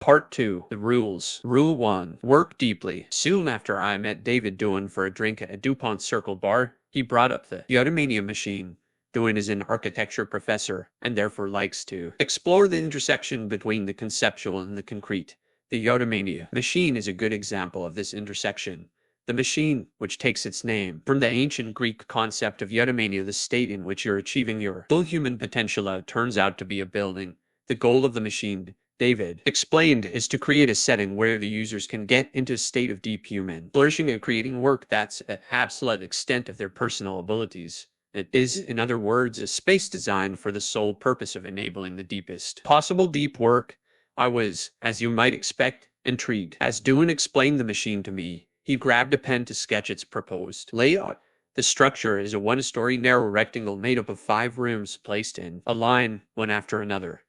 Part 2. The Rules. Rule 1. Work deeply. Soon after I met David Dewan for a drink at a DuPont Circle bar, he brought up the Yotamania machine. Dewan is an architecture professor, and therefore likes to explore the intersection between the conceptual and the concrete. The Yotamania machine is a good example of this intersection. The machine, which takes its name from the ancient Greek concept of eudaimonia, the state in which you're achieving your full human potential, turns out to be a building. The goal of the machine, David explained, is to create a setting where the users can get into a state of deep human flourishing and creating work that's at absolute extent of their personal abilities. It is, in other words, a space designed for the sole purpose of enabling the deepest possible deep work. I was, as you might expect, intrigued. As Dewan explained the machine to me, he grabbed a pen to sketch its proposed layout. The structure is a one-story narrow rectangle made up of 5 rooms placed in a line, one after another.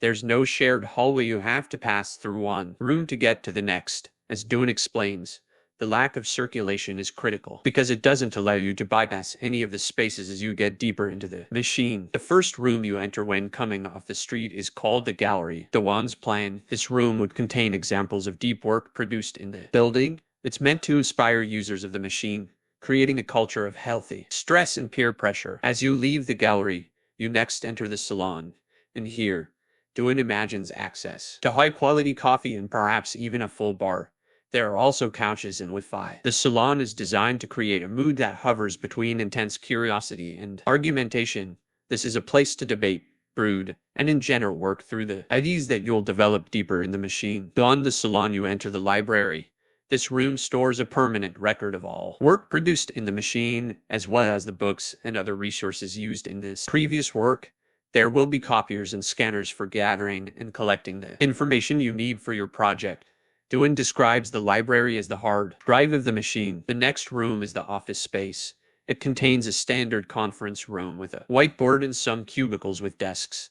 There's no shared hallway. You have to pass through one room to get to the next. As Dewan explains, the lack of circulation is critical because it doesn't allow you to bypass any of the spaces as you get deeper into the machine. The first room you enter when coming off the street is called the gallery. Dewan's plan: this room would contain examples of deep work produced in the building. It's meant to inspire users of the machine, creating a culture of healthy stress and peer pressure. As you leave the gallery, you next enter the salon. And here, Dewan imagines access to high-quality coffee and perhaps even a full bar. There are also couches and Wi-Fi. The salon is designed to create a mood that hovers between intense curiosity and argumentation. This is a place to debate, brood, and in general work through the ideas that you'll develop deeper in the machine. Beyond the salon, you enter the library. This room stores a permanent record of all work produced in the machine, as well as the books and other resources used in this previous work. There will be copiers and scanners for gathering and collecting the information you need for your project. Dewan describes the library as the hard drive of the machine. The next room is the office space. It contains a standard conference room with a whiteboard and some cubicles with desks.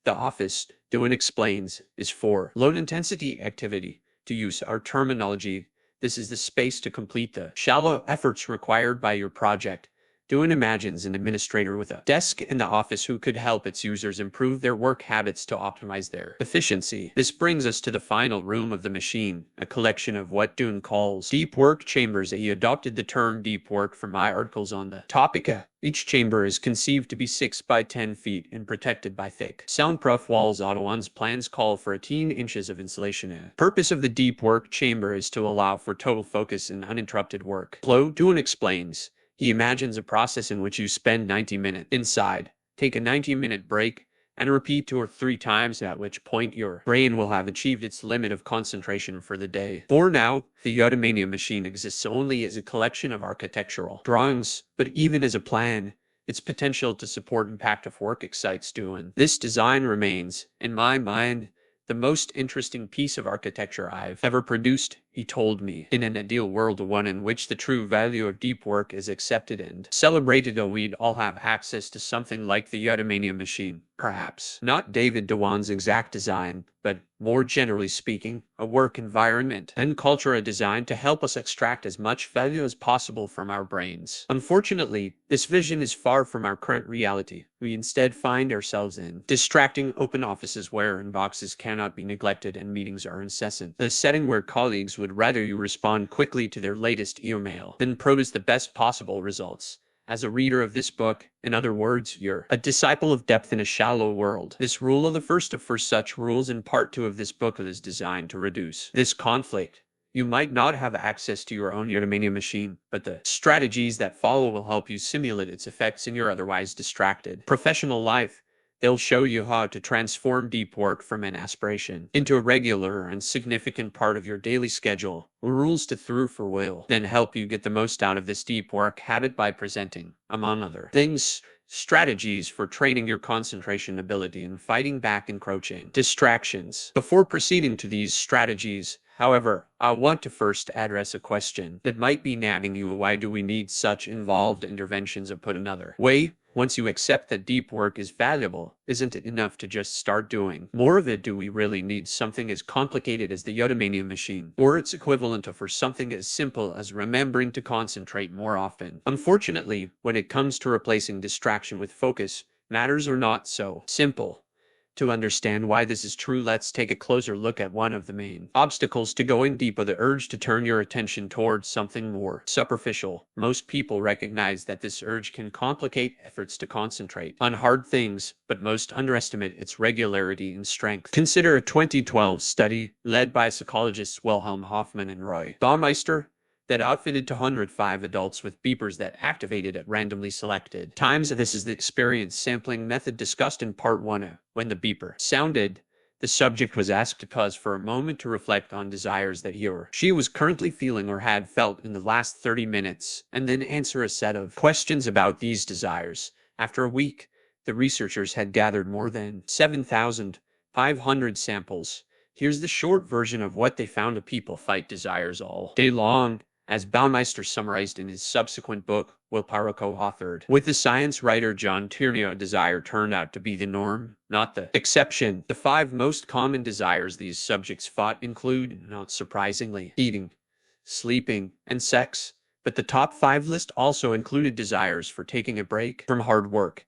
The office, Dewan explains, is for low-intensity activity. To use our terminology, this is the space to complete the shallow efforts required by your project. Dewan imagines an administrator with a desk in the office who could help its users improve their work habits to optimize their efficiency. This brings us to the final room of the machine, a collection of what Dewan calls deep work chambers. He adopted the term deep work from my articles on the topic. Each chamber is conceived to be 6 by 10 feet and protected by thick, soundproof walls. Dewan's plans call for 18 inches of insulation. The purpose of the deep work chamber is to allow for total focus and uninterrupted work flow. Dewan explains, he imagines a process in which you spend 90 minutes inside, take a 90-minute break, and repeat 2 or 3 times, at which point your brain will have achieved its limit of concentration for the day. For now, the Yotamania machine exists only as a collection of architectural drawings, but even as a plan, its potential to support impactful work excites Dewan. This design remains, in my mind, the most interesting piece of architecture I've ever produced, he told me. In an ideal world, one in which the true value of deep work is accepted and celebrated, we'd all have access to something like the Yotamania machine. Perhaps not David Dewan's exact design, but more generally speaking, a work environment and culture designed to help us extract as much value as possible from our brains. Unfortunately, this vision is far from our current reality. We instead find ourselves in distracting open offices where inboxes cannot be neglected and meetings are incessant. A setting where colleagues would rather you respond quickly to their latest email than produce the best possible results. As a reader of this book, in other words, you're a disciple of depth in a shallow world. This rule of the first of such rules in part 2 of this book is designed to reduce this conflict. You might not have access to your own Yotamania machine, but the strategies that follow will help you simulate its effects in your otherwise distracted professional life. They'll show you how to transform deep work from an aspiration into a regular and significant part of your daily schedule. Rules to through for will then help you get the most out of this deep work habit by presenting, among other things, strategies for training your concentration ability and fighting back encroaching distractions. Before proceeding to these strategies, however, I want to first address a question that might be nagging you. Why do we need such involved interventions? Put another way, once you accept that deep work is valuable, isn't it enough to just start doing more of it? Do we really need something as complicated as the Yotamania machine, or its equivalent, for something as simple as remembering to concentrate more often? Unfortunately, when it comes to replacing distraction with focus, matters are not so simple. To understand why this is true, let's take a closer look at one of the main obstacles to going deeper: the urge to turn your attention towards something more superficial. Most people recognize that this urge can complicate efforts to concentrate on hard things, but most underestimate its regularity and strength. Consider a 2012 study led by psychologists Wilhelm Hoffman and Roy Baumeister that outfitted 205 adults with beepers that activated at randomly selected times. This is the experience sampling method discussed in part 1. When the beeper sounded, the subject was asked to pause for a moment to reflect on desires that he or she was currently feeling or had felt in the last 30 minutes, and then answer a set of questions about these desires. After a week, the researchers had gathered more than 7,500 samples. Here's the short version of what they found: people fight desires all day long, as Baumeister summarized in his subsequent book, Willpower, co-authored with the science writer John Tierney. Desire turned out to be the norm, not the exception. The 5 most common desires these subjects fought include, not surprisingly, eating, sleeping, and sex. But the top 5 list also included desires for taking a break from hard work,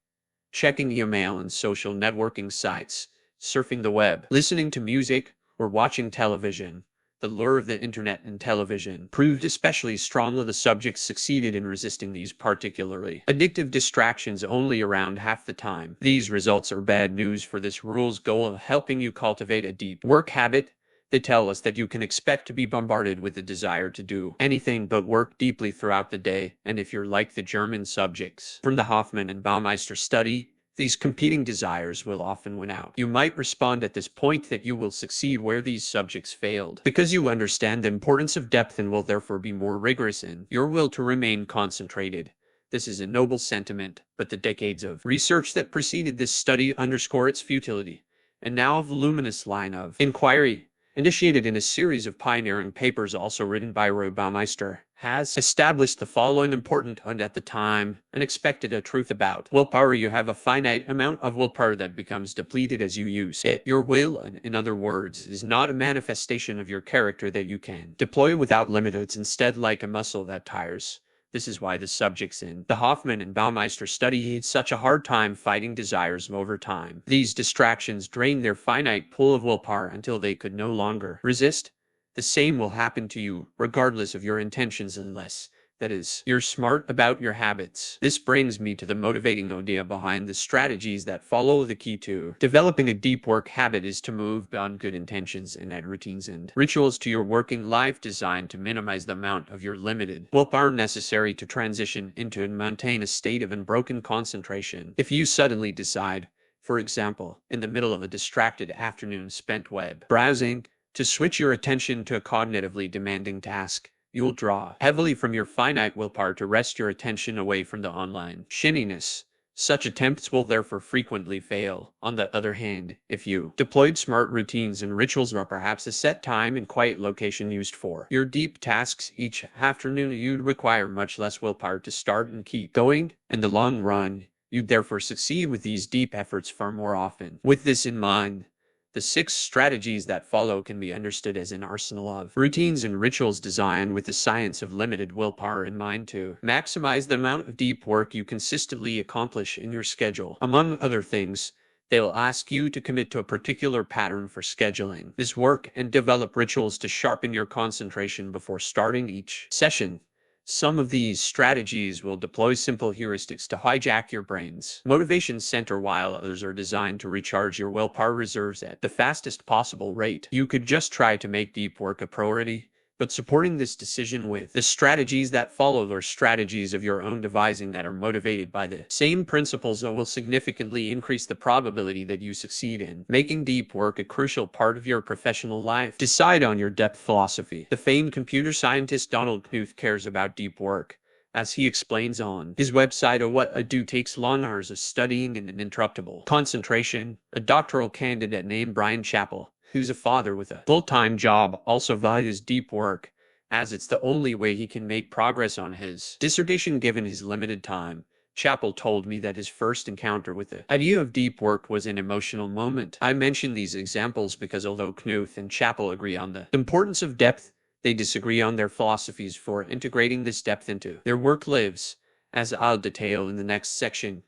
checking email and social networking sites, surfing the web, listening to music, or watching television. The lure of the internet and television proved especially strong. The subjects succeeded in resisting these particularly addictive distractions only around half the time. These results are bad news for this rule's goal of helping you cultivate a deep work habit. They tell us that you can expect to be bombarded with the desire to do anything but work deeply throughout the day, and if you're like the German subjects from the Hoffman and Baumeister study, these competing desires will often win out. You might respond at this point that you will succeed where these subjects failed, because you understand the importance of depth and will therefore be more rigorous in your will to remain concentrated. This is a noble sentiment, but the decades of research that preceded this study underscore its futility. And now a voluminous line of inquiry, initiated in a series of pioneering papers also written by Roy Baumeister, has established the following important and at the time unexpected a truth about willpower: you have a finite amount of willpower that becomes depleted as you use it. Your will, in other words, is not a manifestation of your character that you can deploy without limit. It's instead like a muscle that tires. This is why the subjects in the Hoffman and Baumeister study had such a hard time fighting desires over time. These distractions drained their finite pool of willpower until they could no longer resist. The same will happen to you, regardless of your intentions, unless, that is, you're smart about your habits. This brings me to the motivating idea behind the strategies that follow. The key to developing a deep work habit is to move beyond good intentions and add routines and rituals to your working life designed to minimize the amount of your limited willpower necessary to transition into and maintain a state of unbroken concentration. If you suddenly decide, for example, in the middle of a distracted afternoon spent web browsing, to switch your attention to a cognitively demanding task, you'll draw heavily from your finite willpower to wrest your attention away from the online shininess. Such attempts will therefore frequently fail. On the other hand, if you deployed smart routines and rituals, or perhaps a set time and quiet location used for your deep tasks each afternoon, you'd require much less willpower to start and keep going. In the long run, you'd therefore succeed with these deep efforts far more often. With this in mind, the 6 strategies that follow can be understood as an arsenal of routines and rituals designed with the science of limited willpower in mind to maximize the amount of deep work you consistently accomplish in your schedule. Among other things, they'll ask you to commit to a particular pattern for scheduling this work and develop rituals to sharpen your concentration before starting each session. Some of these strategies will deploy simple heuristics to hijack your brain's motivation center, while others are designed to recharge your willpower reserves at the fastest possible rate. You could just try to make deep work a priority, but supporting this decision with the strategies that follow are strategies of your own devising that are motivated by the same principles that will significantly increase the probability that you succeed in making deep work a crucial part of your professional life. Decide on your depth philosophy. The famed computer scientist Donald Knuth cares about deep work. As he explains on his website, what I do takes long hours of studying and uninterruptible concentration. A doctoral candidate named Brian Chappell, who's a father with a full-time job, also values deep work, as it's the only way he can make progress on his dissertation given his limited time. Chappell told me that his first encounter with the idea of deep work was an emotional moment. I mention these examples because although Knuth and Chappell agree on the importance of depth, they disagree on their philosophies for integrating this depth into their work lives, as I'll detail in the next section.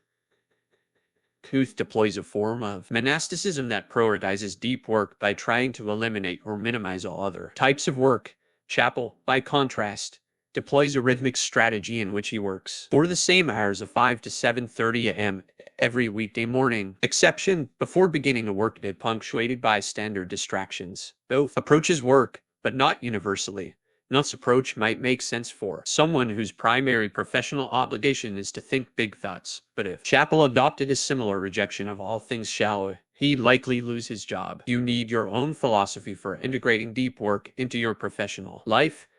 Knuth deploys a form of monasticism that prioritizes deep work by trying to eliminate or minimize all other types of work. Chappell, by contrast, deploys a rhythmic strategy in which he works for the same hours of 5 to 7:30 a.m. every weekday morning, exception before beginning a workday punctuated by standard distractions. Both approaches work, but not universally. Knuth's approach might make sense for someone whose primary professional obligation is to think big thoughts, but if Chappell adopted a similar rejection of all things shallow, he'd likely lose his job. You need your own philosophy for integrating deep work into your professional life,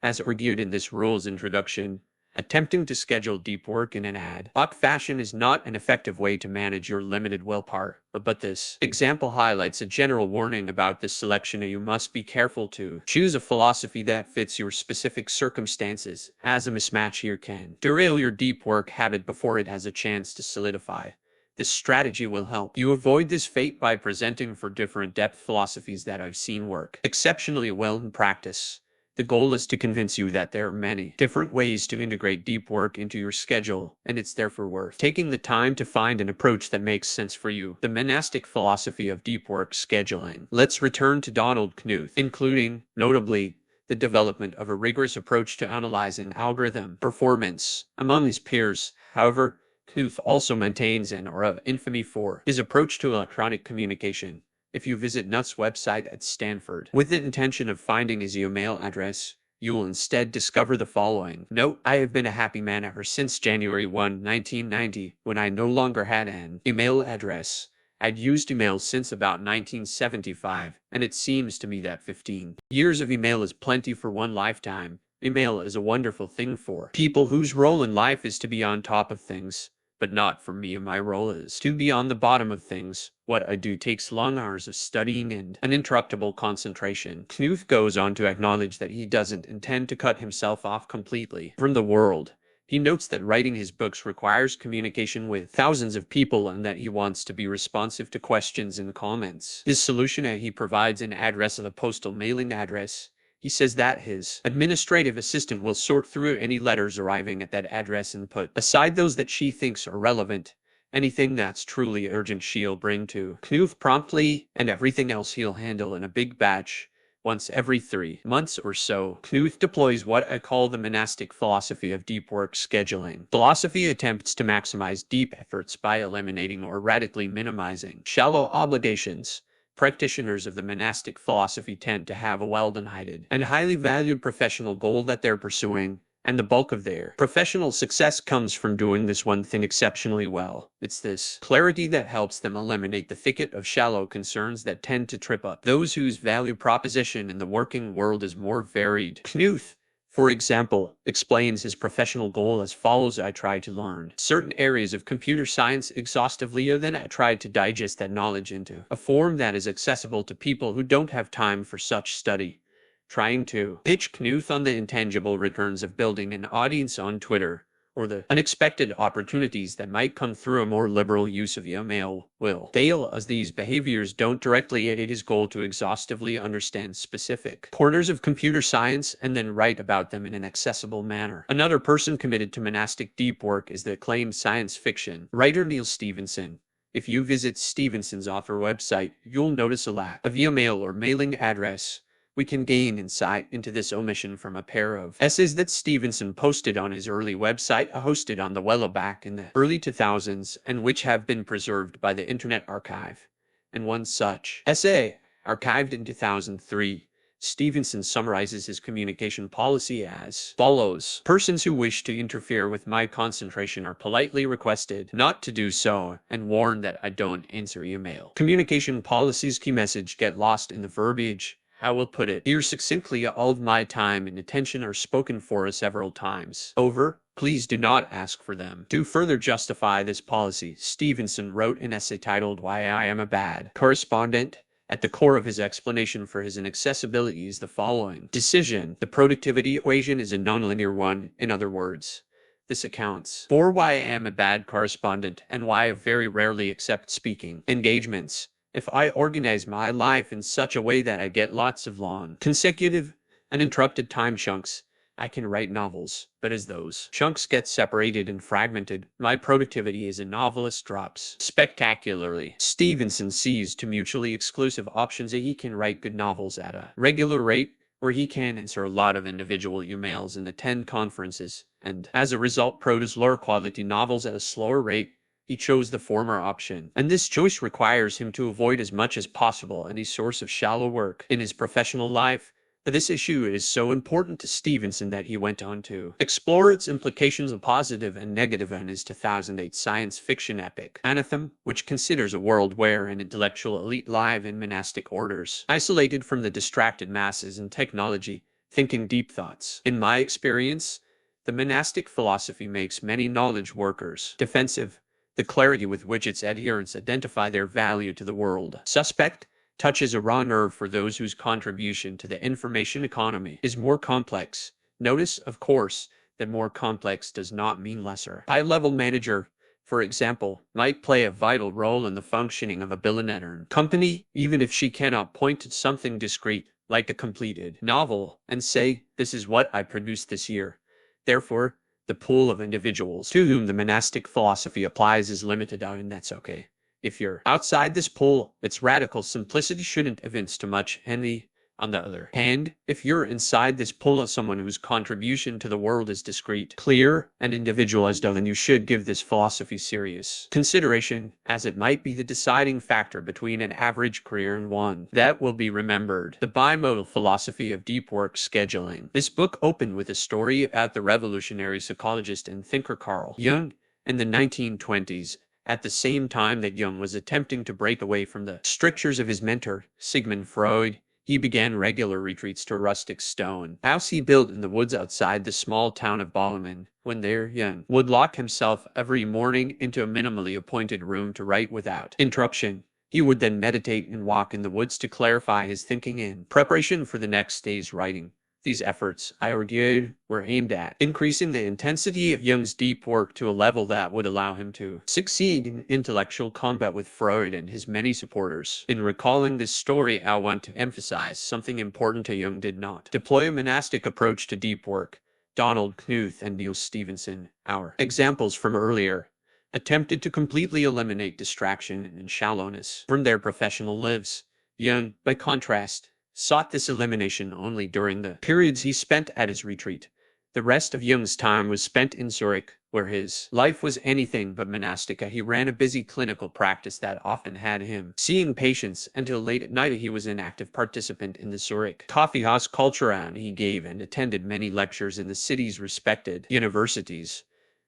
as argued in this rule's introduction. Attempting to schedule deep work in an ad hoc fashion is not an effective way to manage your limited willpower, but this example highlights a general warning about this selection. You must be careful to choose a philosophy that fits your specific circumstances, as a mismatch here can derail your deep work habit before it has a chance to solidify. This strategy will help you avoid this fate by presenting for different depth philosophies that I've seen work exceptionally well in practice. The goal is to convince you that there are many different ways to integrate deep work into your schedule, and it's therefore worth taking the time to find an approach that makes sense for you. The monastic philosophy of deep work scheduling. Let's return to Donald Knuth, including, notably, the development of a rigorous approach to analyzing algorithm performance among his peers. However, Knuth also maintains an aura of infamy for his approach to electronic communication. If you visit Knuth's website at Stanford with the intention of finding his email address, you will instead discover the following. Note, I have been a happy man ever since January 1, 1990, when I no longer had an email address. I'd used email since about 1975, and it seems to me that 15 years of email is plenty for one lifetime. Email is a wonderful thing for people whose role in life is to be on top of things. But not for me. My role is to be on the bottom of things. What I do takes long hours of studying and uninterruptible concentration. Knuth goes on to acknowledge that he doesn't intend to cut himself off completely from the world. He notes that writing his books requires communication with thousands of people and that he wants to be responsive to questions and comments. His solution is he provides an address of a postal mailing address. He says that his administrative assistant will sort through any letters arriving at that address and put aside those that she thinks are relevant. Anything that's truly urgent she'll bring to Knuth promptly, and everything else he'll handle in a big batch. Once every 3 months or so, Knuth deploys what I call the monastic philosophy of deep work scheduling. Philosophy attempts to maximize deep efforts by eliminating or radically minimizing shallow obligations. Practitioners of the monastic philosophy tend to have a well-defined and highly valued professional goal that they're pursuing, and the bulk of their professional success comes from doing this one thing exceptionally well. It's this clarity that helps them eliminate the thicket of shallow concerns that tend to trip up those whose value proposition in the working world is more varied. Knuth, for example, explains his professional goal as follows. I try to learn certain areas of computer science exhaustively, then I try to digest that knowledge into a form that is accessible to people who don't have time for such study. Trying to pitch Knuth on the intangible returns of building an audience on Twitter, or the unexpected opportunities that might come through a more liberal use of email, will fail as these behaviors don't directly aid his goal to exhaustively understand specific corners of computer science and then write about them in an accessible manner. Another person committed to monastic deep work is the acclaimed science fiction writer Neal Stephenson. If you visit Stephenson's author website, you'll notice a lack of email or mailing address. We can gain insight into this omission from a pair of essays that Stephenson posted on his early website, hosted on the Wella back in the early 2000s, and which have been preserved by the Internet Archive. In one such essay, archived in 2003, Stephenson summarizes his communication policy as follows. Persons who wish to interfere with my concentration are politely requested not to do so and warned that I don't answer email. Communication policy's key message get lost in the verbiage. I will put it here succinctly. All of my time and attention are spoken for several times over. Please do not ask for them. To further justify this policy, Stephenson wrote an essay titled Why I Am a Bad Correspondent. At the core of his explanation for his inaccessibility is the following decision. The productivity equation is a nonlinear one. In other words, this accounts for why I am a bad correspondent and why I very rarely accept speaking engagements. If I organize my life in such a way that I get lots of long, consecutive, uninterrupted time chunks, I can write novels, but as those chunks get separated and fragmented, my productivity as a novelist drops spectacularly. Stevenson sees two mutually exclusive options: he can write good novels at a regular rate, or he can answer a lot of individual emails and attend conferences, and as a result produce lower quality novels at a slower rate. He chose the former option, and this choice requires him to avoid as much as possible any source of shallow work in his professional life. This issue is so important to Stevenson that he went on to explore its implications of positive and negative in his 2008 science fiction epic, Anthem, which considers a world where an intellectual elite live in monastic orders, isolated from the distracted masses and technology, thinking deep thoughts. In my experience, the monastic philosophy makes many knowledge workers defensive. The clarity with which its adherents identify their value to the world suspect touches a raw nerve for those whose contribution to the information economy is more complex. Notice, of course, that more complex does not mean lesser. A high-level manager, for example, might play a vital role in the functioning of a billionaire company, even if she cannot point to something discrete, like a completed novel, and say, "This is what I produced this year." Therefore, the pool of individuals to whom the monastic philosophy applies is limited, and that's okay. If you're outside this pool, its radical simplicity shouldn't evince too much envy. On the other hand, if you're inside this pool as someone whose contribution to the world is discrete, clear, and individualized, then you should give this philosophy serious consideration, as it might be the deciding factor between an average career and one that will be remembered. The Bimodal Philosophy of Deep Work Scheduling. This book opened with a story about the revolutionary psychologist and thinker Carl Jung in the 1920s. At the same time that Jung was attempting to break away from the strictures of his mentor, Sigmund Freud, he began regular retreats to a rustic stone house he built in the woods outside the small town of Balmain. When there, Jung would lock himself every morning into a minimally appointed room to write without interruption. He would then meditate and walk in the woods to clarify his thinking in preparation for the next day's writing. These efforts, I argued, were aimed at increasing the intensity of Jung's deep work to a level that would allow him to succeed in intellectual combat with Freud and his many supporters. In recalling this story, I want to emphasize something important. Jung did not deploy a monastic approach to deep work. Donald Knuth and Neil Stevenson, our examples from earlier, attempted to completely eliminate distraction and shallowness from their professional lives. Jung, by contrast, sought this elimination only during the periods he spent at his retreat. The rest of Jung's time was spent in Zurich, where his life was anything but monastic. He ran a busy clinical practice that often had him seeing patients until late at night. He was an active participant in the Zurich coffeehouse culture, and he gave and attended many lectures in the city's respected universities.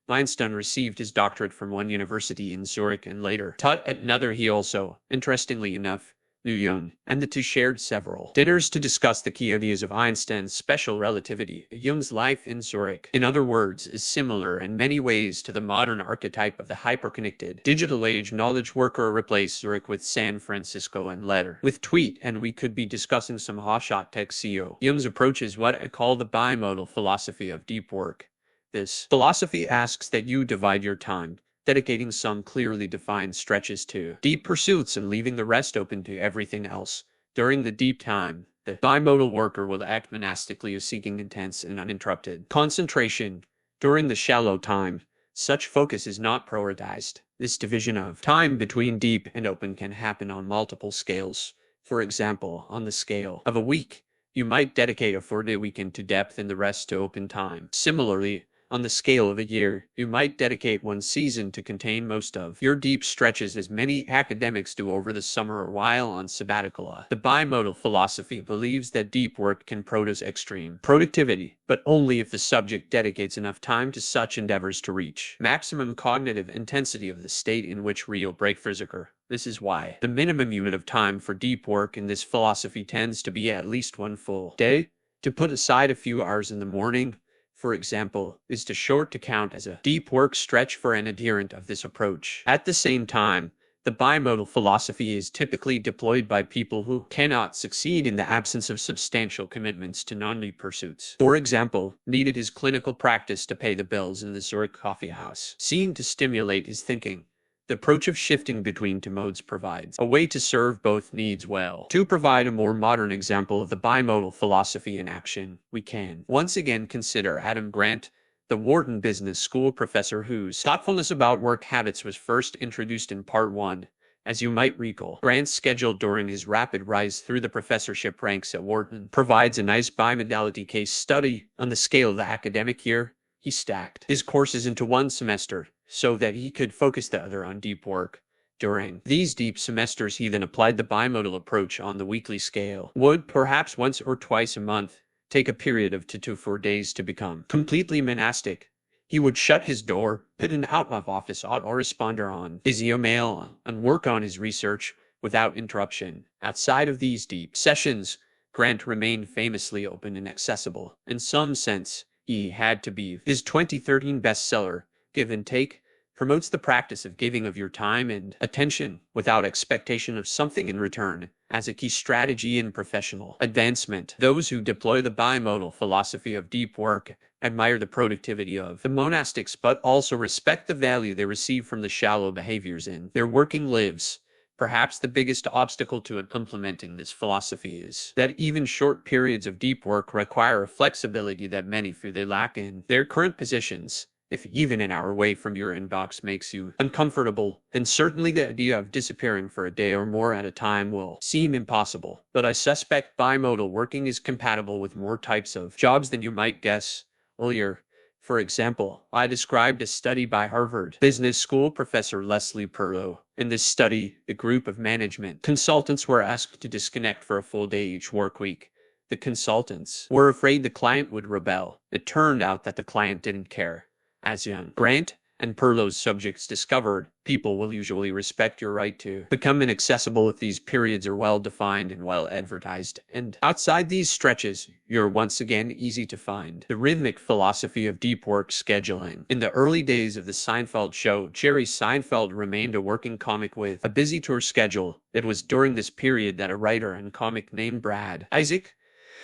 Einstein received his doctorate from one university in Zurich and later taught at another. He also, interestingly enough, knew Jung, and the two shared several dinners to discuss the key ideas of Einstein's special relativity. Jung's life in Zurich, in other words, is similar in many ways to the modern archetype of the hyperconnected digital age knowledge worker. Replace Zurich with San Francisco and later with Tweet, and we could be discussing some hotshot tech CEO. Jung's approach is what I call the bimodal philosophy of deep work. This philosophy asks that you divide your time, dedicating some clearly defined stretches to deep pursuits and leaving the rest open to everything else. During the deep time, the bimodal worker will act monastically, seeking intense and uninterrupted concentration. During the shallow time, such focus is not prioritized. This division of time between deep and open can happen on multiple scales. For example, on the scale of a week, you might dedicate a 4-day weekend to depth and the rest to open time. Similarly, on the scale of a year, you might dedicate one season to contain most of your deep stretches, as many academics do over the summer or while on sabbatical. The bimodal philosophy believes that deep work can produce extreme productivity, but only if the subject dedicates enough time to such endeavors to reach maximum cognitive intensity of the state in which real breakthroughs occur. This is why the minimum unit of time for deep work in this philosophy tends to be at least one full day. To put aside a few hours in the morning, for example, is too short to count as a deep work stretch for an adherent of this approach. At the same time, the bimodal philosophy is typically deployed by people who cannot succeed in the absence of substantial commitments to non-deep pursuits. For example, needed his clinical practice to pay the bills in the Zurich coffeehouse, seemed to stimulate his thinking. The approach of shifting between two modes provides a way to serve both needs well. To provide a more modern example of the bimodal philosophy in action, we can once again consider Adam Grant, the Wharton Business School professor whose thoughtfulness about work habits was first introduced in Part 1. As you might recall, Grant's schedule during his rapid rise through the professorship ranks at Wharton provides a nice bimodality case study. On the scale of the academic year, he stacked his courses into one semester so that he could focus the other on deep work. During these deep semesters, he then applied the bimodal approach on the weekly scale. Would, perhaps once or twice a month, take a period of 2 to 4 days to become completely monastic. He would shut his door, put an out-of-office autoresponder on his email, and work on his research without interruption. Outside of these deep sessions, Grant remained famously open and accessible. In some sense, he had to be. His 2013 bestseller, Give and Take, promotes the practice of giving of your time and attention without expectation of something in return as a key strategy in professional advancement. Those who deploy the bimodal philosophy of deep work admire the productivity of the monastics, but also respect the value they receive from the shallow behaviors in their working lives. Perhaps the biggest obstacle to implementing this philosophy is that even short periods of deep work require a flexibility that many feel they lack in their current positions. If even an hour away from your inbox makes you uncomfortable, then certainly the idea of disappearing for a day or more at a time will seem impossible. But I suspect bimodal working is compatible with more types of jobs than you might guess. Earlier, for example, I described a study by Harvard Business School professor Leslie Perlow. In this study, a group of management consultants were asked to disconnect for a full day each work week. The consultants were afraid the client would rebel. It turned out that the client didn't care. As young Grant and Perlow's subjects discovered, people will usually respect your right to become inaccessible if these periods are well defined and well advertised. And outside these stretches, you're once again easy to find. The rhythmic philosophy of deep work scheduling. In the early days of the Seinfeld show, Jerry Seinfeld remained a working comic with a busy tour schedule. It was during this period that a writer and comic named Brad Isaac,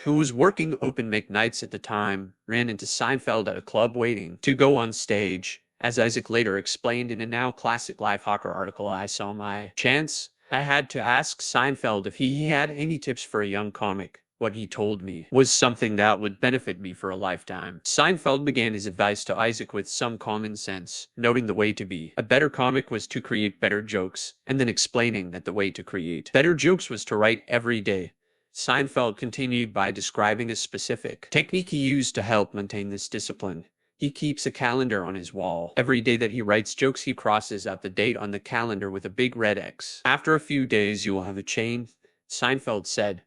who was working open mic nights at the time, ran into Seinfeld at a club waiting to go on stage. As Isaac later explained in a now classic Lifehacker article, I saw my chance. I had to ask Seinfeld if he had any tips for a young comic. What he told me was something that would benefit me for a lifetime. Seinfeld began his advice to Isaac with some common sense, noting the way to be a better comic was to create better jokes, and then explaining that the way to create better jokes was to write every day. Seinfeld continued by describing a specific technique he used to help maintain this discipline. He keeps a calendar on his wall. Every day that he writes jokes, he crosses out the date on the calendar with a big red X. After a few days, you will have a chain, Seinfeld said.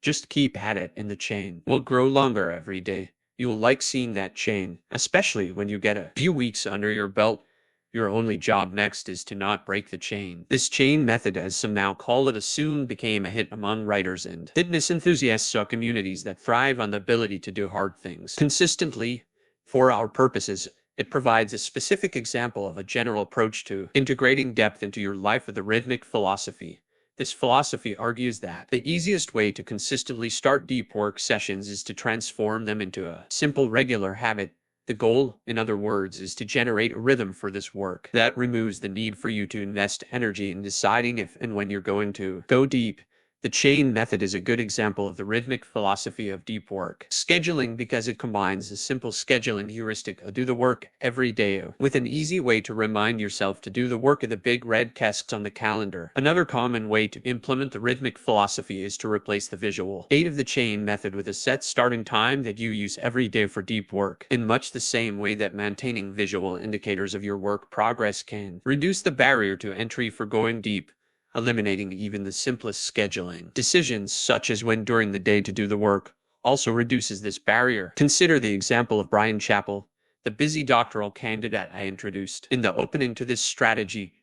Just keep at it, and the chain will grow longer every day. You will like seeing that chain, especially when you get a few weeks under your belt. Your only job next is to not break the chain. This chain method, as some now call it, soon became a hit among writers and fitness enthusiasts or communities that thrive on the ability to do hard things consistently. For our purposes, it provides a specific example of a general approach to integrating depth into your life with the rhythmic philosophy. This philosophy argues that the easiest way to consistently start deep work sessions is to transform them into a simple, regular habit. The goal, in other words, is to generate a rhythm for this work that removes the need for you to invest energy in deciding if and when you're going to go deep. The chain method is a good example of the rhythmic philosophy of deep work scheduling because it combines a simple scheduling heuristic of do the work every day with an easy way to remind yourself to do the work of the big red text on the calendar. Another common way to implement the rhythmic philosophy is to replace the visual aid of the chain method with a set starting time that you use every day for deep work, in much the same way that maintaining visual indicators of your work progress can reduce the barrier to entry for going deep. Eliminating even the simplest scheduling decisions, such as when during the day to do the work, also reduces this barrier. Consider the example of Brian Chappell, the busy doctoral candidate I introduced. In the opening to this strategy,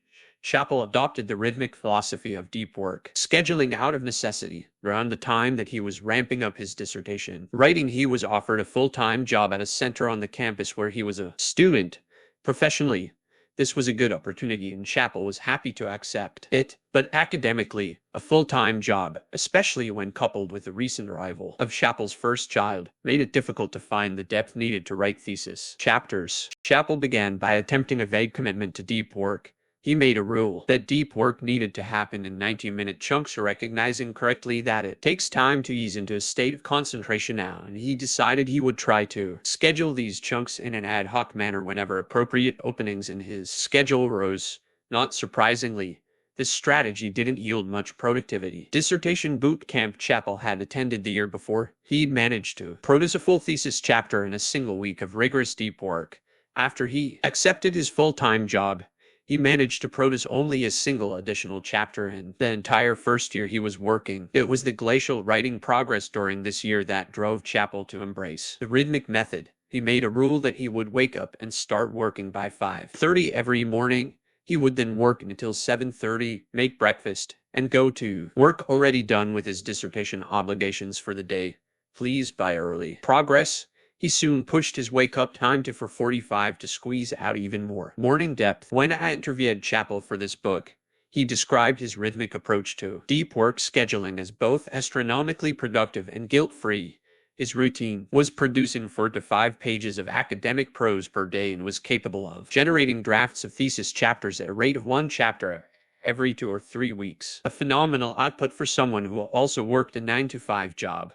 Chappell adopted the rhythmic philosophy of deep work, scheduling out of necessity. Around the time that he was ramping up his dissertation writing, he was offered a full-time job at a center on the campus where he was a student. Professionally, this was a good opportunity and Chappell was happy to accept it, but academically, a full-time job, especially when coupled with the recent arrival of Chappell's first child, made it difficult to find the depth needed to write thesis chapters. Chappell began by attempting a vague commitment to deep work. He made a rule that deep work needed to happen in 90-minute chunks, recognizing correctly that it takes time to ease into a state of concentration now, and he decided he would try to schedule these chunks in an ad hoc manner whenever appropriate openings in his schedule arose. Not surprisingly, this strategy didn't yield much productivity. Dissertation boot camp Chappell had attended the year before. He'd managed to produce a full thesis chapter in a single week of rigorous deep work. After he accepted his full-time job, he managed to produce only a single additional chapter in the entire first year he was working. It was the glacial writing progress during this year that drove Chappell to embrace the rhythmic method. He made a rule that he would wake up and start working by 5:30 every morning. He would then work until 7:30, make breakfast, and go to work already done with his dissertation obligations for the day. Pleased by early progress, he soon pushed his wake-up time to 4:45 to squeeze out even more morning depth. When I interviewed Chappell for this book, he described his rhythmic approach to deep work scheduling as both astronomically productive and guilt-free. His routine was producing 4 to 5 pages of academic prose per day and was capable of generating drafts of thesis chapters at a rate of 1 chapter every 2 or 3 weeks. A phenomenal output for someone who also worked a 9-to-5 job.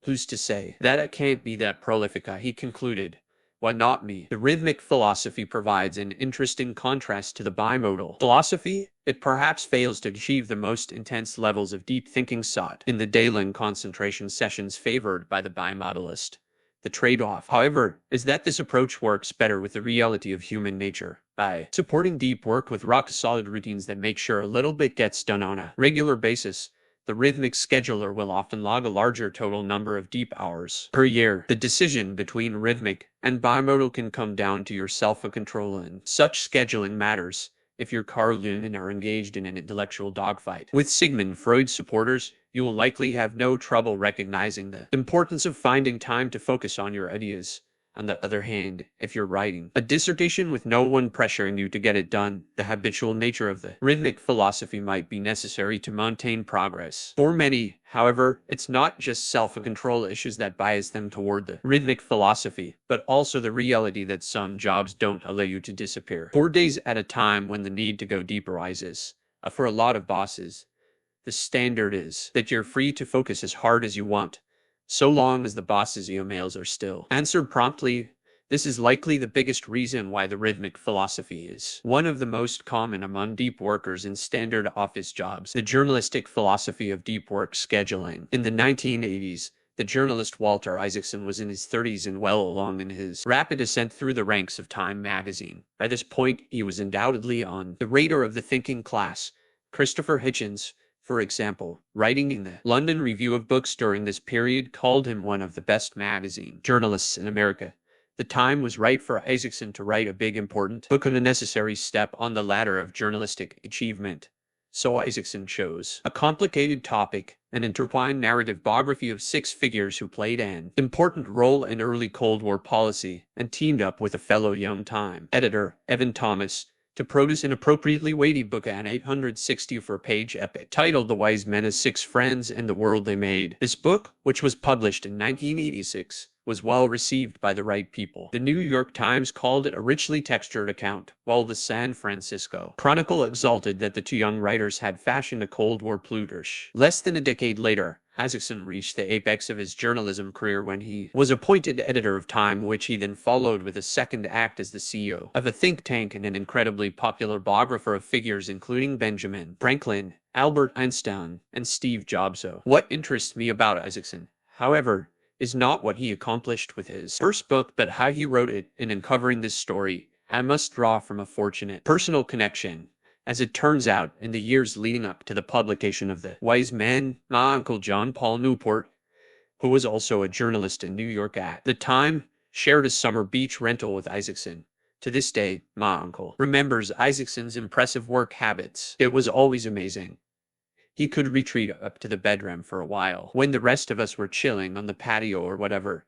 Who's to say that it can't be that prolific? He concluded. Why not me? The rhythmic philosophy provides an interesting contrast to the bimodal philosophy. It perhaps fails to achieve the most intense levels of deep thinking sought in the daily concentration sessions favored by the bimodalist. The trade-off, however, is that this approach works better with the reality of human nature by supporting deep work with rock-solid routines that make sure a little bit gets done on a regular basis. The rhythmic scheduler will often log a larger total number of deep hours per year. The decision between rhythmic and bimodal can come down to your self-control in such scheduling matters. If you're Carl Jung and are engaged in an intellectual dogfight with Sigmund Freud's supporters, you will likely have no trouble recognizing the importance of finding time to focus on your ideas. On the other hand, if you're writing a dissertation with no one pressuring you to get it done, the habitual nature of the rhythmic philosophy might be necessary to maintain progress. For many, however, it's not just self-control issues that bias them toward the rhythmic philosophy, but also the reality that some jobs don't allow you to disappear 4 days at a time when the need to go deep arises. For a lot of bosses, the standard is that you're free to focus as hard as you want, so long as the boss's emails are still answered promptly. This is likely the biggest reason why the rhythmic philosophy is one of the most common among deep workers in standard office jobs. The journalistic philosophy of deep work scheduling. In the 1980s, the journalist Walter Isaacson was in his 30s and well along in his rapid ascent through the ranks of Time magazine. By this point, he was undoubtedly on the radar of the thinking class. Christopher Hitchens, for example, writing in the London Review of Books during this period, called him one of the best magazine journalists in America. The time was right for Isaacson to write a big, important book and a necessary step on the ladder of journalistic achievement. So Isaacson chose a complicated topic, an intertwined narrative biography of 6 figures who played an important role in early Cold War policy, and teamed up with a fellow young Time editor, Evan Thomas, to produce an appropriately weighty book, an 864-page epic titled The Wise Men's 6 Friends and the World They Made. This book, which was published in 1986, was well received by the right people. The New York Times called it a richly textured account, while the San Francisco Chronicle exulted that the 2 young writers had fashioned a Cold War pludersh. Less than a decade later, Isaacson reached the apex of his journalism career when he was appointed editor of Time, which he then followed with a second act as the CEO of a think tank and an incredibly popular biographer of figures including Benjamin Franklin, Albert Einstein, and Steve Jobs. So, what interests me about Isaacson, however, is not what he accomplished with his first book, but how he wrote it. In uncovering this story, I must draw from a fortunate personal connection. As it turns out, in the years leading up to the publication of The Wise Men, my uncle John Paul Newport, who was also a journalist in New York at the time, shared a summer beach rental with Isaacson. To this day, my uncle remembers Isaacson's impressive work habits. It was always amazing. He could retreat up to the bedroom for a while when the rest of us were chilling on the patio or whatever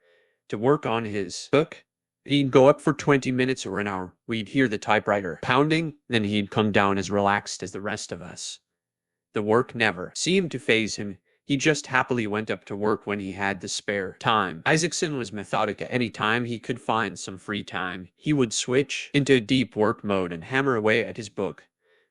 to work on his book. He'd go up for 20 minutes or an hour. We'd hear the typewriter pounding, then he'd come down as relaxed as the rest of us. The work never seemed to faze him. He just happily went up to work when he had the spare time. Isaacson was methodic. At any time he could find some free time, he would switch into deep work mode and hammer away at his book.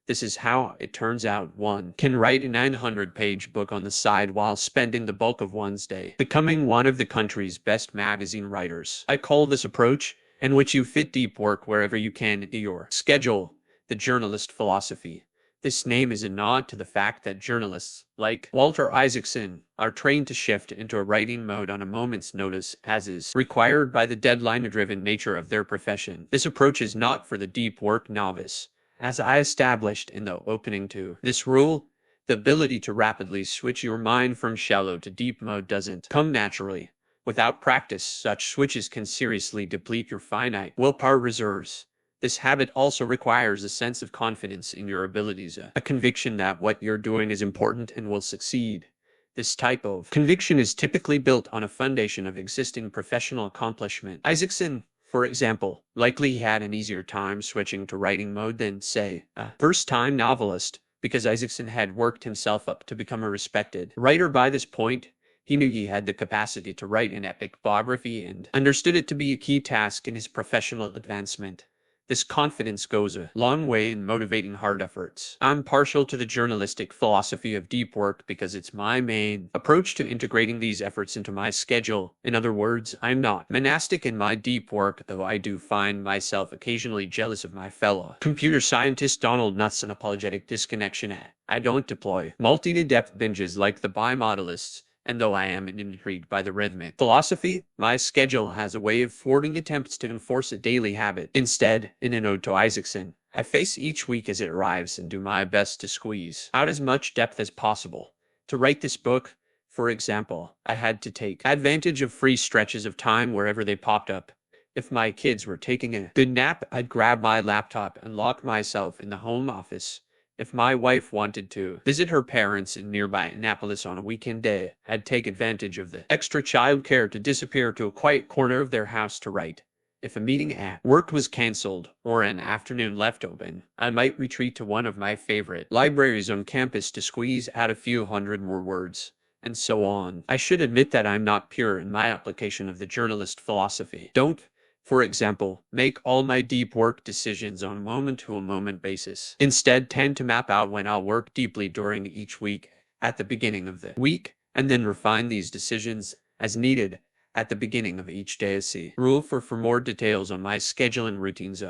This is how it turns out one can write a 900-page book on the side while spending the bulk of one's day becoming one of the country's best magazine writers. I call this approach, in which you fit deep work wherever you can into your schedule, the journalist philosophy. This name is a nod to the fact that journalists, like Walter Isaacson, are trained to shift into a writing mode on a moment's notice, as is required by the deadline-driven nature of their profession. This approach is not for the deep work novice. As I established in the opening to this rule, the ability to rapidly switch your mind from shallow to deep mode doesn't come naturally. Without practice, such switches can seriously deplete your finite willpower reserves. This habit also requires a sense of confidence in your abilities, a conviction that what you're doing is important and will succeed. This type of conviction is typically built on a foundation of existing professional accomplishment. Isaacson, for example, likely had an easier time switching to writing mode than, say, a first-time novelist, because Isaacson had worked himself up to become a respected writer by this point. He knew he had the capacity to write an epic biography and understood it to be a key task in his professional advancement. This confidence goes a long way in motivating hard efforts. I'm partial to the journalistic philosophy of deep work because it's my main approach to integrating these efforts into my schedule. In other words, I'm not monastic in my deep work, though I do find myself occasionally jealous of my fellow computer scientist Donald Knuth's unapologetic disconnection. I don't deploy multi-depth binges like the bimodalists. And though I am intrigued by the rhythmic philosophy, my schedule has a way of thwarting attempts to enforce a daily habit. Instead, in an ode to Isaacson, I face each week as it arrives and do my best to squeeze out as much depth as possible. To write this book, for example, I had to take advantage of free stretches of time wherever they popped up. If my kids were taking a good nap, I'd grab my laptop and lock myself in the home office. If my wife wanted to visit her parents in nearby Annapolis on a weekend day, I'd take advantage of the extra childcare to disappear to a quiet corner of their house to write. If a meeting at work was canceled or an afternoon left open, I might retreat to one of my favorite libraries on campus to squeeze out a few hundred more words, and so on. I should admit that I'm not pure in my application of the journalist philosophy. Don't, for example, make all my deep work decisions on a moment-to-a-moment basis. Instead, tend to map out when I'll work deeply during each week at the beginning of the week, and then refine these decisions as needed at the beginning of each day. See rule for more details on my schedule and routines.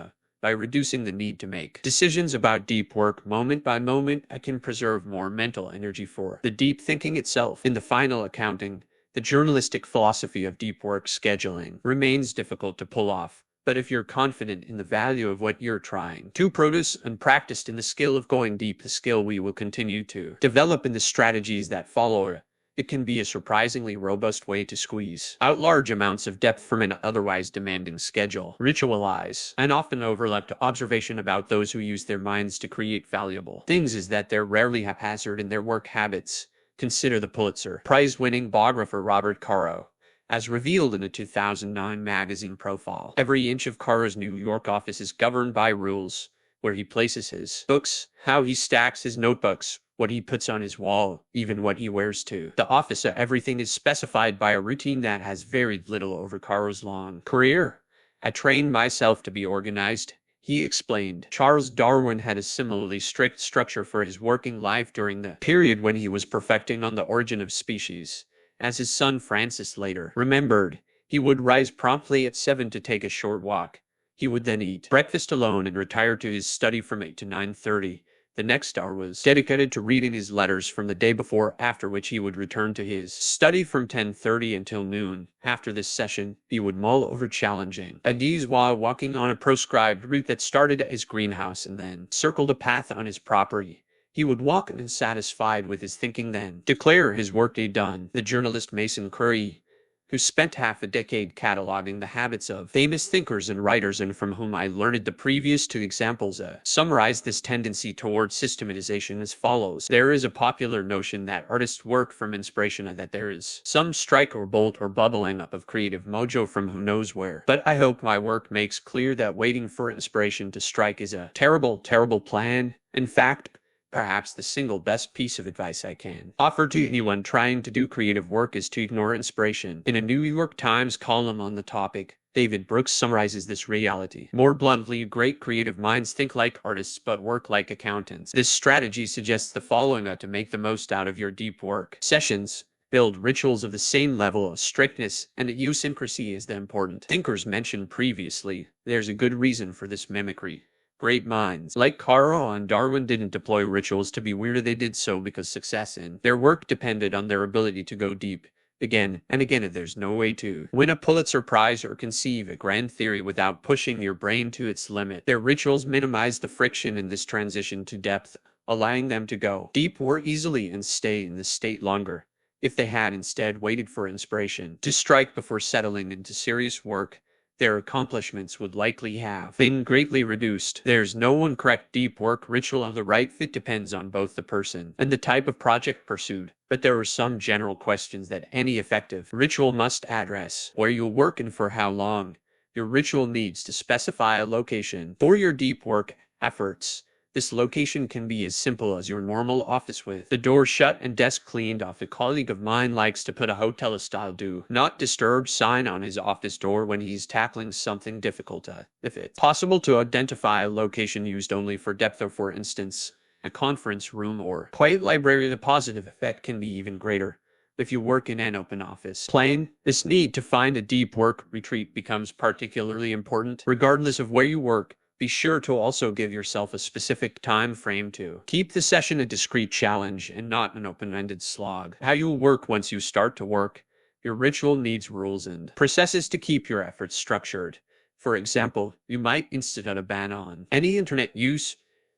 By reducing the need to make decisions about deep work moment by moment, I can preserve more mental energy for the deep thinking itself. In the final accounting, the journalistic philosophy of deep work scheduling remains difficult to pull off, but if you're confident in the value of what you're trying to produce and practiced in the skill of going deep, the skill we will continue to develop in the strategies that follow, it can be a surprisingly robust way to squeeze out large amounts of depth from an otherwise demanding schedule. Ritualize an often overlooked observation about those who use their minds to create valuable things is that they're rarely haphazard in their work habits. Consider the Pulitzer Prize-winning biographer Robert Caro. As revealed in a 2009 magazine profile, every inch of Caro's New York office is governed by rules: where he places his books, how he stacks his notebooks, what he puts on his wall, even what he wears to the office. Everything is specified by a routine that has varied little over Caro's long career. I trained myself to be organized, he explained. Charles Darwin had a similarly strict structure for his working life during the period when he was perfecting On the Origin of Species. As his son Francis later remembered, he would rise promptly at 7 to take a short walk. He would then eat breakfast alone and retire to his study from 8 to 9:30. The next hour was dedicated to reading his letters from the day before, after which he would return to his study from 10:30 until noon. After this session, he would mull over challenging ideas while walking on a proscribed route that started at his greenhouse and then circled a path on his property. He would walk unsatisfied with his thinking, then declare his workday done. The journalist Mason Curry, who spent half a decade cataloging the habits of famous thinkers and writers and from whom I learned the previous two examples, summarized this tendency toward systematization as follows. There is a popular notion that artists work from inspiration and that there is some strike or bolt or bubbling up of creative mojo from who knows where. But I hope my work makes clear that waiting for inspiration to strike is a terrible, terrible plan. In fact, perhaps the single best piece of advice I can offer to anyone trying to do creative work is to ignore inspiration. In a New York Times column on the topic, David Brooks summarizes this reality. More bluntly, great creative minds think like artists but work like accountants. This strategy suggests the following to make the most out of your deep work sessions. Build rituals of the same level of strictness and idiosyncrasy as the important thinkers mentioned previously. There's a good reason for this mimicry. Great minds, like Carl and Darwin, didn't deploy rituals to be weird. They did so because success in their work depended on their ability to go deep. Again and again, there's no way to win a Pulitzer Prize or conceive a grand theory without pushing your brain to its limit. Their rituals minimize the friction in this transition to depth, allowing them to go deep more easily and stay in the state longer. If they had instead waited for inspiration to strike before settling into serious work, their accomplishments would likely have been greatly reduced. There's no one correct deep work ritual. The right fit depends on both the person and the type of project pursued, but there are some general questions that any effective ritual must address: where you'll work and for how long. Your ritual needs to specify a location for your deep work efforts. This location can be as simple as your normal office with the door shut and desk cleaned off. A colleague of mine likes to put a hotel-style "do not disturb" sign on his office door when he's tackling something difficult. If it's possible to identify a location used only for depth, or for instance, a conference room or quiet library, the positive effect can be even greater. If you work in an open office plane, this need to find a deep work retreat becomes particularly important. Regardless of where you work, be sure to also give yourself a specific time frame to keep the session a discrete challenge and not an open-ended slog. How you'll work once you start to work. Your ritual needs rules and processes to keep your efforts structured. For example, you might institute a ban on any internet use,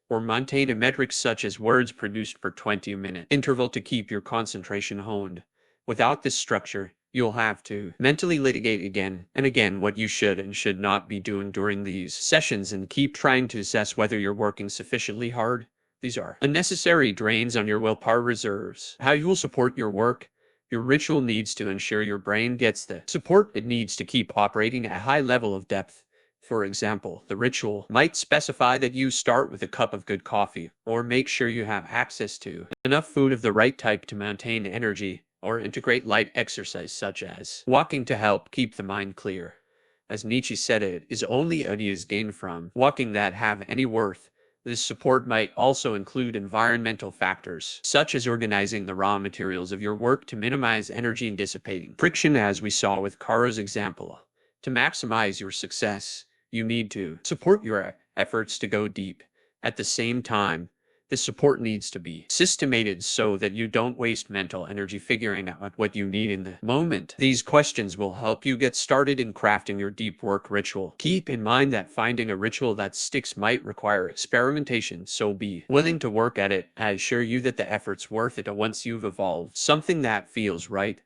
or maintain a metric such as words produced per 20-minute interval to keep your concentration honed. Without this structure, you'll have to mentally litigate again and again what you should and should not be doing during these sessions, and keep trying to assess whether you're working sufficiently hard. These are unnecessary drains on your willpower reserves. How you will support your work. Your ritual needs to ensure your brain gets the support it needs to keep operating at a high level of depth. For example, the ritual might specify that you start with a cup of good coffee, or make sure you have access to enough food of the right type to maintain energy, or integrate light exercise such as walking to help keep the mind clear. As Nietzsche said, it is only ideas gained from walking that have any worth. This support might also include environmental factors, such as organizing the raw materials of your work to minimize energy and dissipating friction, as we saw with Caro's example. To maximize your success, you need to support your efforts to go deep. At the same time, this support needs to be systemated so that you don't waste mental energy figuring out what you need in the moment. These questions will help you get started in crafting your deep work ritual. Keep in mind that finding a ritual that sticks might require experimentation, so be willing to work at it. I assure you that the effort's worth it. Once you've evolved something that feels right,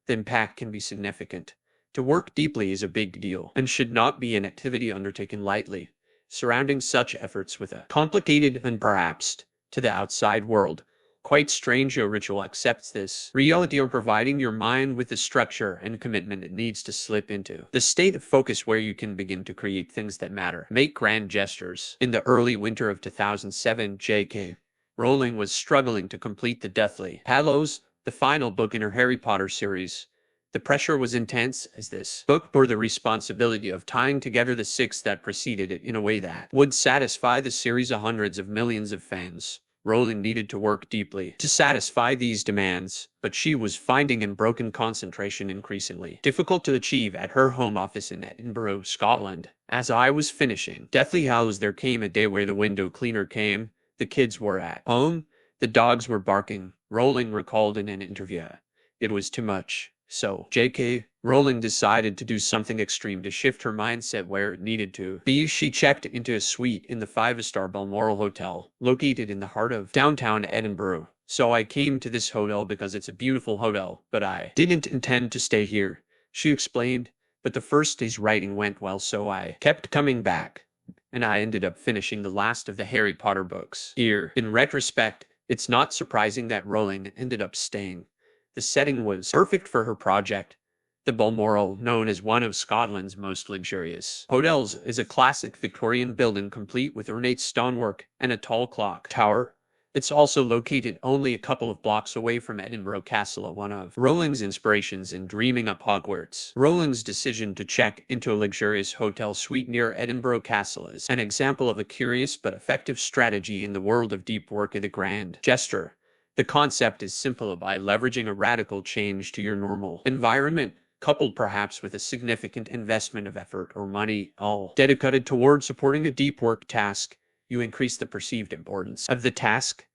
the impact can be significant. To work deeply is a big deal and should not be an activity undertaken lightly. Surrounding such efforts with a complicated and perhaps, to the outside world, quite strange ritual accepts this reality of providing your mind with the structure and commitment it needs to slip into the state of focus where you can begin to create things that matter. Make grand gestures. In the early winter of 2007, J.K. Rowling was struggling to complete the Deathly Hallows, the final book in her Harry Potter series. The pressure was intense, as this book bore the responsibility of tying together the six that preceded it in a way that would satisfy the series' hundreds of millions of fans. Rowling needed to work deeply to satisfy these demands, but she was finding unbroken concentration increasingly difficult to achieve at her home office in Edinburgh, Scotland. As I was finishing Deathly Hallows, there came a day where the window cleaner came. The kids were at home. The dogs were barking. Rowling recalled in an interview. It was too much. So, J.K. Rowling decided to do something extreme to shift her mindset where it needed to be. She checked into a suite in the 5-star Balmoral Hotel, located in the heart of downtown Edinburgh. So I came to this hotel because it's a beautiful hotel, but I didn't intend to stay here, she explained. But the first day's writing went well, so I kept coming back, and I ended up finishing the last of the Harry Potter books here. In retrospect, it's not surprising that Rowling ended up staying. The setting was perfect for her project. The Balmoral, known as one of Scotland's most luxurious hotels, is a classic Victorian building complete with ornate stonework and a tall clock tower. It's also located only a couple of blocks away from Edinburgh Castle, one of Rowling's inspirations in dreaming up Hogwarts. Rowling's decision to check into a luxurious hotel suite near Edinburgh Castle is an example of a curious but effective strategy in the world of deep work. The grand gesture. The concept is simple by leveraging a radical change to your normal environment, coupled perhaps with a significant investment of effort or money, all dedicated toward supporting a deep work task. You increase the perceived importance of the task.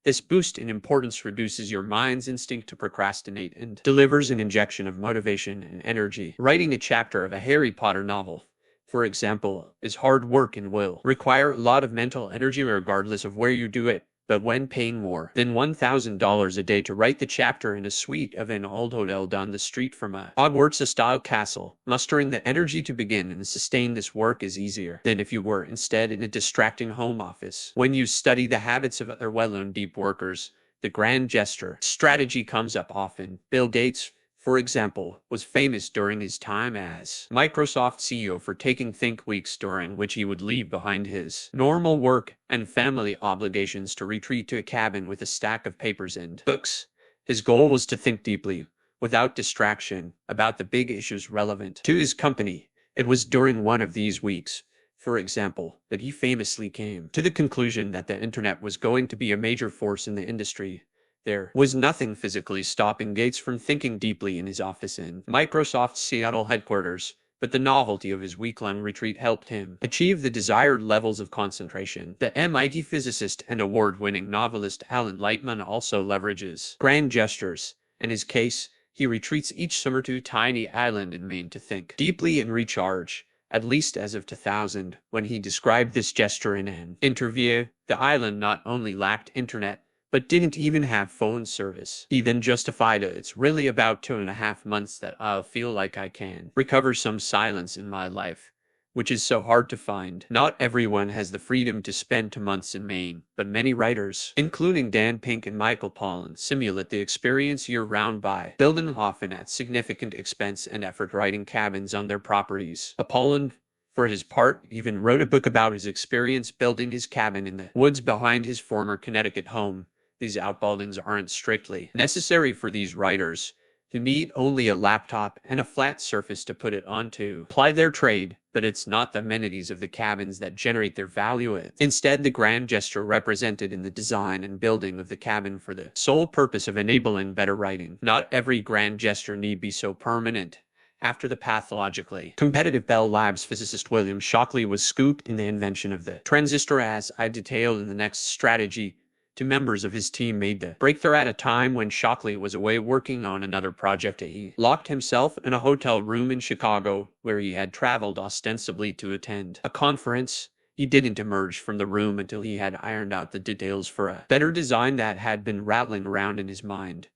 This boost in importance reduces your mind's instinct to procrastinate and delivers an injection of motivation and energy. Writing a chapter of a Harry Potter novel, for example, is hard work and will require a lot of mental energy regardless of where you do it. But when paying more than $1,000 a day to write the chapter in a suite of an old hotel down the street from a Hogwarts-style castle, mustering the energy to begin and sustain this work is easier than if you were instead in a distracting home office. When you study the habits of other well-known deep workers, the grand gesture strategy comes up often. Bill Gates, for example, was famous during his time as Microsoft CEO for taking think weeks during which he would leave behind his normal work and family obligations to retreat to a cabin with a stack of papers and books. His goal was to think deeply, without distraction, about the big issues relevant to his company. It was during one of these weeks, for example, that he famously came to the conclusion that the internet was going to be a major force in the industry. There was nothing physically stopping Gates from thinking deeply in his office in Microsoft's Seattle headquarters, but the novelty of his week-long retreat helped him achieve the desired levels of concentration. The MIT physicist and award-winning novelist Alan Lightman also leverages grand gestures. In his case, he retreats each summer to a tiny island in Maine to think deeply and recharge. At least as of 2000, when he described this gesture in an interview, the island not only lacked internet, but didn't even have phone service. He then justified it. It's really about 2.5 months that I'll feel like I can recover some silence in my life, which is so hard to find. Not everyone has the freedom to spend 2 months in Maine, but many writers, including Dan Pink and Michael Pollan, simulate the experience year-round by building, often at significant expense and effort, writing cabins on their properties. Pollan, for his part, even wrote a book about his experience building his cabin in the woods behind his former Connecticut home. These outbuildings aren't strictly necessary for these writers, who need only a laptop and a flat surface to put it on to ply their trade, but it's not the amenities of the cabins that generate their value. Instead, the grand gesture represented in the design and building of the cabin for the sole purpose of enabling better writing. Not every grand gesture need be so permanent. After the pathologically competitive Bell Labs physicist William Shockley was scooped in the invention of the transistor, as I detailed in the next strategy, two members of his team made the breakthrough at a time when Shockley was away working on another project. He locked himself in a hotel room in Chicago, where he had traveled ostensibly to attend a conference. He didn't emerge from the room until he had ironed out the details for a better design that had been rattling around in his mind.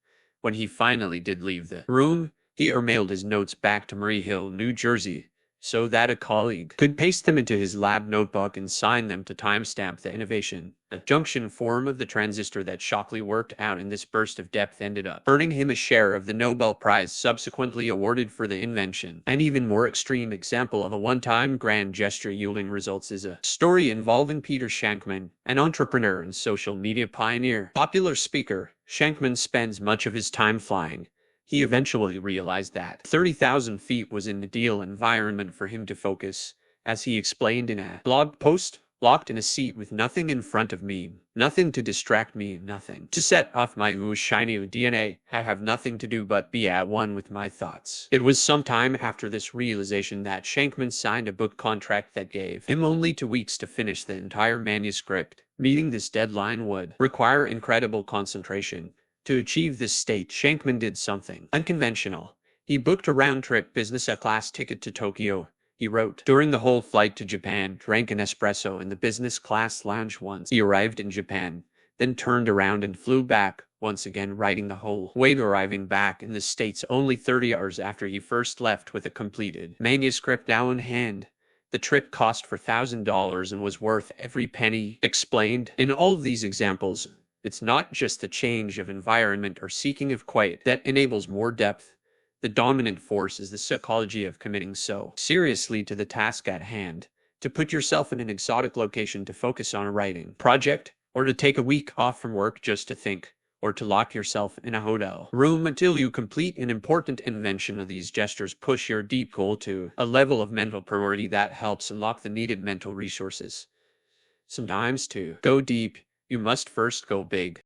When he finally did leave the room, he mailed his notes back to Murray Hill, New Jersey, so that a colleague could paste them into his lab notebook and sign them to timestamp the innovation. The junction form of the transistor that Shockley worked out in this burst of depth ended up earning him a share of the Nobel Prize subsequently awarded for the invention. An even more extreme example of a one-time grand gesture yielding results is a story involving Peter Shankman, an entrepreneur and social media pioneer. Popular speaker, Shankman spends much of his time flying. He eventually realized that 30,000 feet was an ideal environment for him to focus. As he explained in a blog post, locked in a seat with nothing in front of me, nothing to distract me, nothing to set off my shiny DNA, I have nothing to do but be at one with my thoughts. It was some time after this realization that Shankman signed a book contract that gave him only 2 weeks to finish the entire manuscript. Meeting this deadline would require incredible concentration. To achieve this state, Shankman did something unconventional. He booked a round-trip business-class ticket to Tokyo. He wrote during the whole flight to Japan, drank an espresso in the business-class lounge once he arrived in Japan, then turned around and flew back, once again writing the whole way, arriving back in the States only 30 hours after he first left with a completed manuscript now in hand. The trip cost $4,000 and was worth every penny. Explained in all of these examples, it's not just the change of environment or seeking of quiet that enables more depth. The dominant force is the psychology of committing so seriously to the task at hand, to put yourself in an exotic location to focus on a writing project, or to take a week off from work just to think, or to lock yourself in a hotel room until you complete an important invention of these gestures. Push your deep goal to a level of mental priority that helps unlock the needed mental resources. Sometimes to go deep, you must first go big.